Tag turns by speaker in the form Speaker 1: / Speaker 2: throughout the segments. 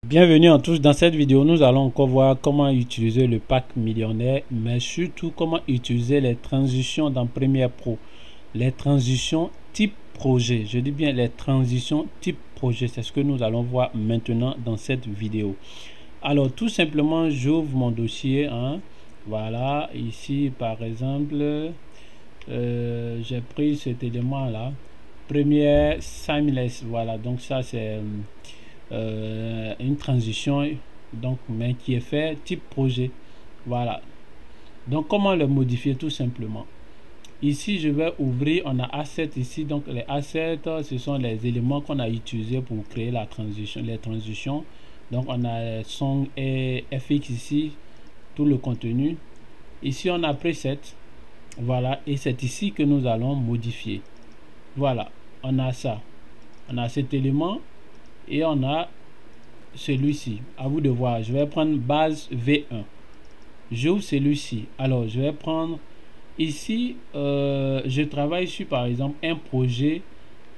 Speaker 1: Bienvenue à tous. Dans cette vidéo, nous allons encore voir comment utiliser le pack millionnaire, mais surtout comment utiliser les transitions dans Premiere Pro. Les transitions type projet. Je dis bien les transitions type projet. C'est ce que nous allons voir maintenant dans cette vidéo. Alors, tout simplement, j'ouvre mon dossier. Voilà, ici, par exemple, j'ai pris cet élément-là. Premiere Seamless. Voilà, donc ça, c'est... une transition donc mais qui est fait type projet. Voilà, donc comment le modifier? Tout simplement, ici je vais ouvrir, on a assets ici, donc les assets ce sont les éléments qu'on a utilisés pour créer la transition, les transitions. Donc on a son et fx ici, tout le contenu. Ici on a preset, voilà, et c'est ici que nous allons modifier. Voilà, on a ça, on a cet élément et on a celui-ci. À vous de voir. Je vais prendre base V1. J'ouvre celui-ci. Alors je vais prendre ici, je travaille sur par exemple un projet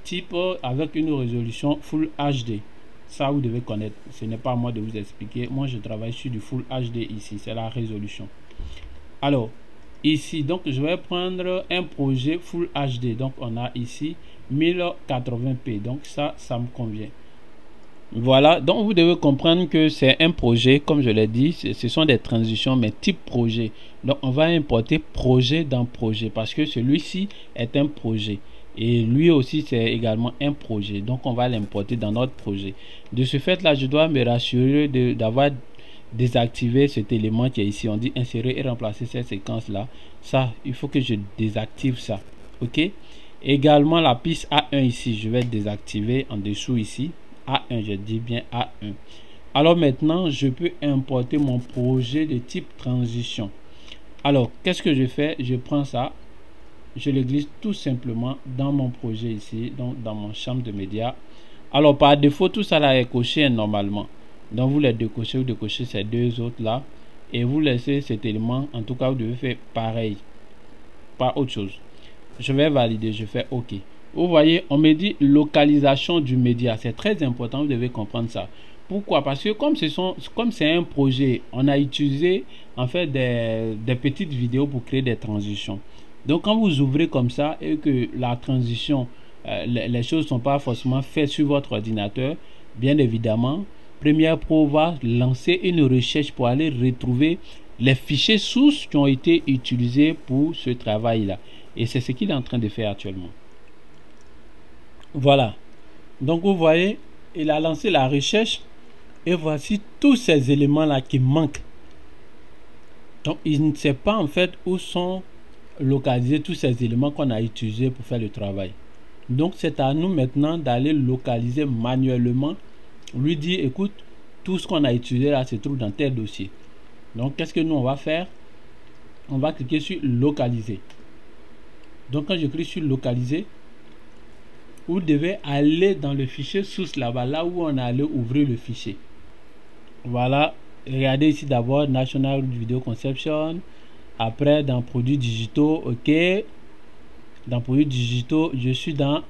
Speaker 1: type avec une résolution Full HD. Ça vous devez connaître, ce n'est pas à moi de vous expliquer. Moi je travaille sur du Full HD ici, c'est la résolution. Alors ici, donc je vais prendre un projet Full HD. Donc on a ici 1080p, donc ça me convient. Voilà, donc vous devez comprendre que c'est un projet, comme je l'ai dit, ce sont des transitions mais type projet. Donc on va importer projet dans projet parce que celui-ci est un projet et lui aussi c'est également un projet. Donc on va l'importer dans notre projet. De ce fait là, je dois me rassurer d'avoir désactivé cet élément qui est ici. On dit insérer et remplacer cette séquence là. Ça, il faut que je désactive ça. Ok. Également la piste A1 ici, je vais désactiver en dessous ici. A1, je dis bien A1. Alors maintenant, je peux importer mon projet de type transition. Alors, qu'est-ce que je fais? Je prends ça, je le glisse tout simplement dans mon projet ici, donc dans mon champ de médias. Alors, par défaut, tout ça là est coché normalement. Donc, vous les décochez, vous décochez ces deux autres là et vous laissez cet élément. En tout cas, vous devez faire pareil, pas autre chose. Je vais valider, je fais OK. Vous voyez, on me dit localisation du média. C'est très important, vous devez comprendre ça. Pourquoi? Parce que comme c'est un projet, on a utilisé en fait des petites vidéos pour créer des transitions. Donc quand vous ouvrez comme ça et que la transition, les choses ne sont pas forcément faites sur votre ordinateur, bien évidemment, Premiere Pro va lancer une recherche pour aller retrouver les fichiers sources qui ont été utilisés pour ce travail-là. Et c'est ce qu'il est en train de faire actuellement. Voilà, donc vous voyez, il a lancé la recherche et voici tous ces éléments là qui manquent. Donc il ne sait pas en fait où sont localisés tous ces éléments qu'on a utilisés pour faire le travail. Donc c'est à nous maintenant d'aller localiser manuellement, lui dire écoute, tout ce qu'on a utilisé là se trouve dans tel dossier. Donc qu'est-ce que nous on va faire? On va cliquer sur localiser. Donc quand je clique sur localiser, vous devez aller dans le fichier source là-bas, là où on allait ouvrir le fichier. Voilà, regardez ici d'abord National Video Conception, après dans produits digitaux. OK, dans produits digitaux, je suis dans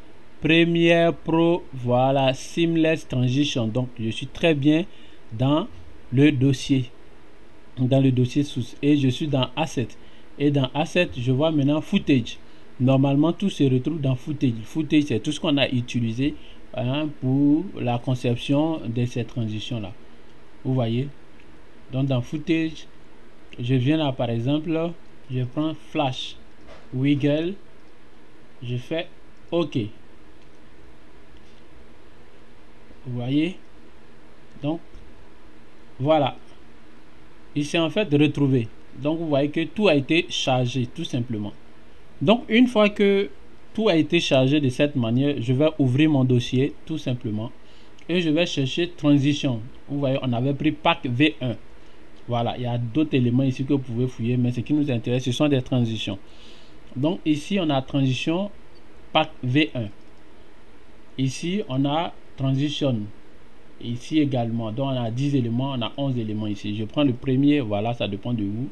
Speaker 1: Premiere Pro. Voilà, Seamless Transition. Donc je suis très bien dans le dossier, source, et je suis dans Asset, et dans Asset je vois maintenant Footage. Normalement tout se retrouve dans Footage. Footage c'est tout ce qu'on a utilisé pour la conception de ces transitions là. Vous voyez, donc dans Footage je viens là, par exemple je prends Flash Wiggle, je fais OK. Vous voyez, donc voilà, il s'est en fait retrouvé. Donc vous voyez que tout a été chargé tout simplement. Donc une fois que tout a été chargé de cette manière, je vais ouvrir mon dossier tout simplement et je vais chercher transition. Vous voyez, on avait pris pack V1. Voilà, il y a d'autres éléments ici que vous pouvez fouiller, mais ce qui nous intéresse, ce sont des transitions. Donc ici, on a transition pack V1. Ici, on a transition. Ici également, donc on a 10 éléments, on a 11 éléments ici. Je prends le premier, voilà, ça dépend de vous.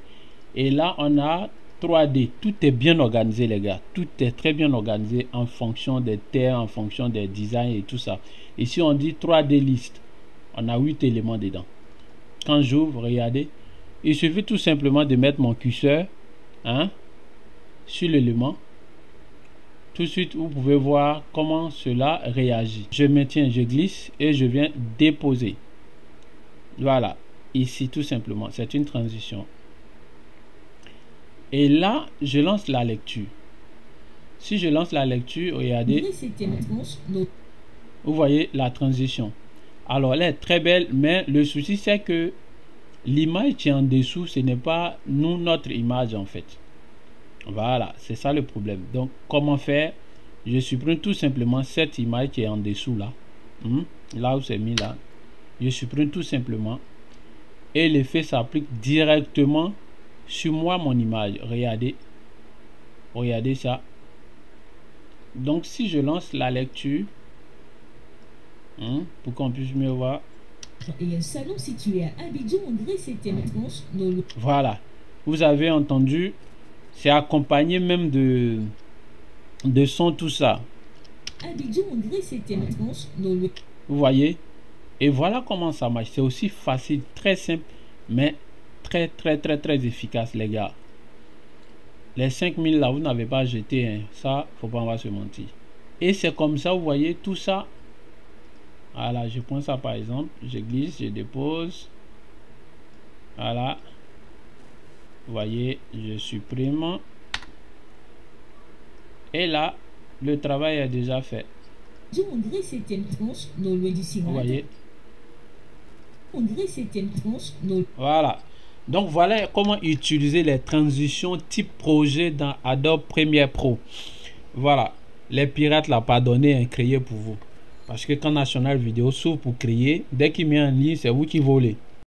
Speaker 1: Et là, on a 3D. Tout est bien organisé, les gars. Tout est très bien organisé en fonction des terres, en fonction des designs et tout ça. Ici, on dit 3D list. On a 8 éléments dedans. Quand j'ouvre, regardez, il suffit tout simplement de mettre mon curseur sur l'élément. Tout de suite, vous pouvez voir comment cela réagit. Je maintiens, je glisse et je viens déposer. Voilà, ici tout simplement, c'est une transition. Et là, je lance la lecture. Si je lance la lecture, regardez, vous voyez la transition. Alors, elle est très belle, mais le souci, c'est que l'image qui est en dessous, ce n'est pas notre image en fait. Voilà, c'est ça le problème. Donc, comment faire? Je supprime tout simplement cette image qui est en dessous là. Là où c'est mis là. Je supprime tout simplement. Et l'effet s'applique directement sur moi, mon image. Regardez. Regardez ça. Donc, si je lance la lecture, pour qu'on puisse mieux voir.
Speaker 2: Et un salon situé à Abidjan, Grèce et Témétranche.
Speaker 1: Voilà. Vous avez entendu. C'est accompagné même de son, tout ça.
Speaker 2: Abidjan, Grèce et Témétranche.
Speaker 1: Vous voyez? Et voilà comment ça marche. C'est aussi facile, très simple, mais très efficace, les gars. Les 5000 là, vous n'avez pas jeté. Ça, faut pas avoir se mentir. Et c'est comme ça, vous voyez, tout ça. Voilà, je prends ça par exemple. Je glisse, je dépose. Voilà. Vous voyez, je supprime. Et là, le travail est déjà fait. Vous voyez. Voilà. Donc voilà comment utiliser les transitions type projet dans Adobe Premiere Pro. Voilà. Les pirates l'ont pas donné, créé pour vous. Parce que quand National Vidéo s'ouvre pour créer, dès qu'il met en ligne, c'est vous qui volez.